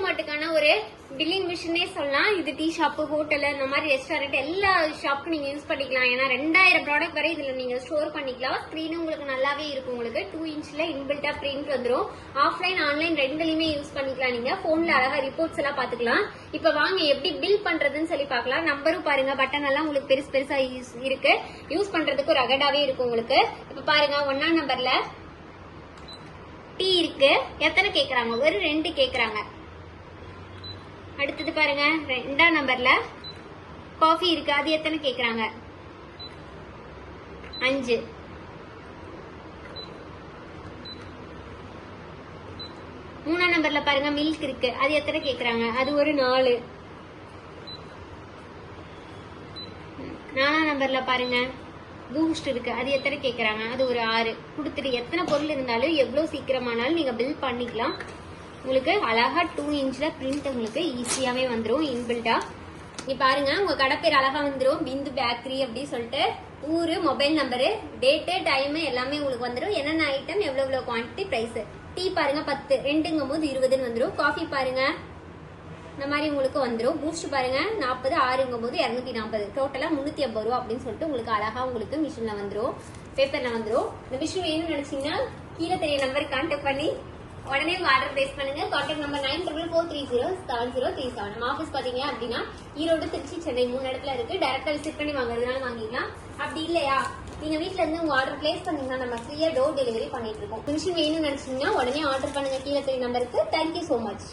டிமார்ட்டுக்கான ஒரு பில்லிங் மிஷினே சொல்லலாம். இது டீ ஷாப், ஹோட்டல், இந்த மாதிரி ரெஸ்டாரண்ட் எல்லா ஷாப்புக்கும் நீங்க யூஸ் பண்ணிக்கலாம். ஏன்னா 2000 ப்ராடக்ட் வரை இதுல நீங்க ஸ்டோர் பண்ணிக்கலாம். ஸ்கிரீனும் உங்களுக்கு நல்லாவே இருக்கும். உங்களுக்கு 2 இன்ச்ல இன்பில்ட்டா பிரிண்ட் வந்துடும். ஆஃப்லைன் ஆன்லைன் ரெண்டுலயுமே யூஸ் பண்ணிக்கலாம். நீங்க போன்ல அழகா ரிப்போர்ட்ஸ் எல்லாம் பாத்துக்கலாம். இப்ப வாங்க எப்படி பில் பண்றதுன்னு சொல்லி பாக்கலாம். நம்பரும் பாருங்க, பட்டன் எல்லாம் உங்களுக்கு பெருசா இருக்கு. யூஸ் பண்றதுக்கு ஒரு அகடாவே இருக்கும் உங்களுக்கு. இப்ப பாருங்க 1ஆம் நம்பர்ல டீ இருக்கு. எத்தனை கேக்குறாங்க? ஒரு 2 கேக்குறாங்க. அடுத்தது பாருங்க 2ஆம் நம்பர்ல காஃபி இருக்கு. அது எத்தனை கேக்குறாங்க? 5. 3ஆம் நம்பர்ல பாருங்க மில்க் இருக்கு. அது எத்தனை கேக்குறாங்க? அது ஒரு 4. 4ஆம் நம்பர்ல பாருங்க பூஸ்ட் இருக்கு. அது எத்தனை கேக்குறாங்க? அது ஒரு 6. கொடுத்துட்டு எத்தனை பொருள் இருந்தாலும் எவ்வளவு சீக்கிரமானாலும் நீங்க பில் பண்ணிக்கலாம். உங்களுக்கு அழகா 2 இன்ச்ல பிரிண்ட் உங்களுக்கு ஈஸியாவே வந்துடும் இன்பில்டா. நீ பாருங்க உங்க கடை பேர் அழகா வந்துடும். பிந்து பேக்கரி அப்படின்னு சொல்லிட்டு ஊரு, மொபைல் நம்பரு, டேட்டு, டைம் எல்லாமே உங்களுக்கு வந்துடும். என்னென்ன ஐட்டம், எவ்வளவு குவான்டிட்டி, பிரைஸ். டீ பாருங்க 10, 2ங்கும் போது 20 வந்துடும். காஃபி பாருங்க இந்த மாதிரி உங்களுக்கு வந்துடும். பூஸ்ட் பாருங்க 40, 6ங்கும் போது 240. டோட்டலா 350 ரூபா அப்படின்னு சொல்லிட்டு உங்களுக்கு அழகா உங்களுக்கு மிஷின்ல வந்துடும், பேப்பர்ல வந்துடும். இந்த மிஷின் வேணும்னு நினைச்சீங்கன்னா கீழே தெரிய நம்பருக்கு கான்டாக்ட் பண்ணி உடனே ஆர்டர் பிளேஸ் பண்ணுங்க. Contact number 9443077037. நம்ம ஆஃபீஸ் பாத்தீங்க அப்படின்னா ஈரோடு, திருச்சி, சென்னை 3 இடத்துல இருக்கு. டைரக்டா விசிட் பண்ணி வாங்குறதுனால வாங்கிக்கலாம். அப்படி இல்லையா நீங்க வீட்ல இருந்து உங்க ஆர்டர் பிளேஸ் பண்ணீங்கன்னா நம்ம ஃப்ரீயா டோர் டெலிவரி பண்ணிட்டு இருக்கோம். மிஷின் வேணும்னு நினைச்சீங்கன்னா உடனே ஆர்டர் பண்ணுங்க கீழே தெரிய நம்பருக்கு. Thank you so much.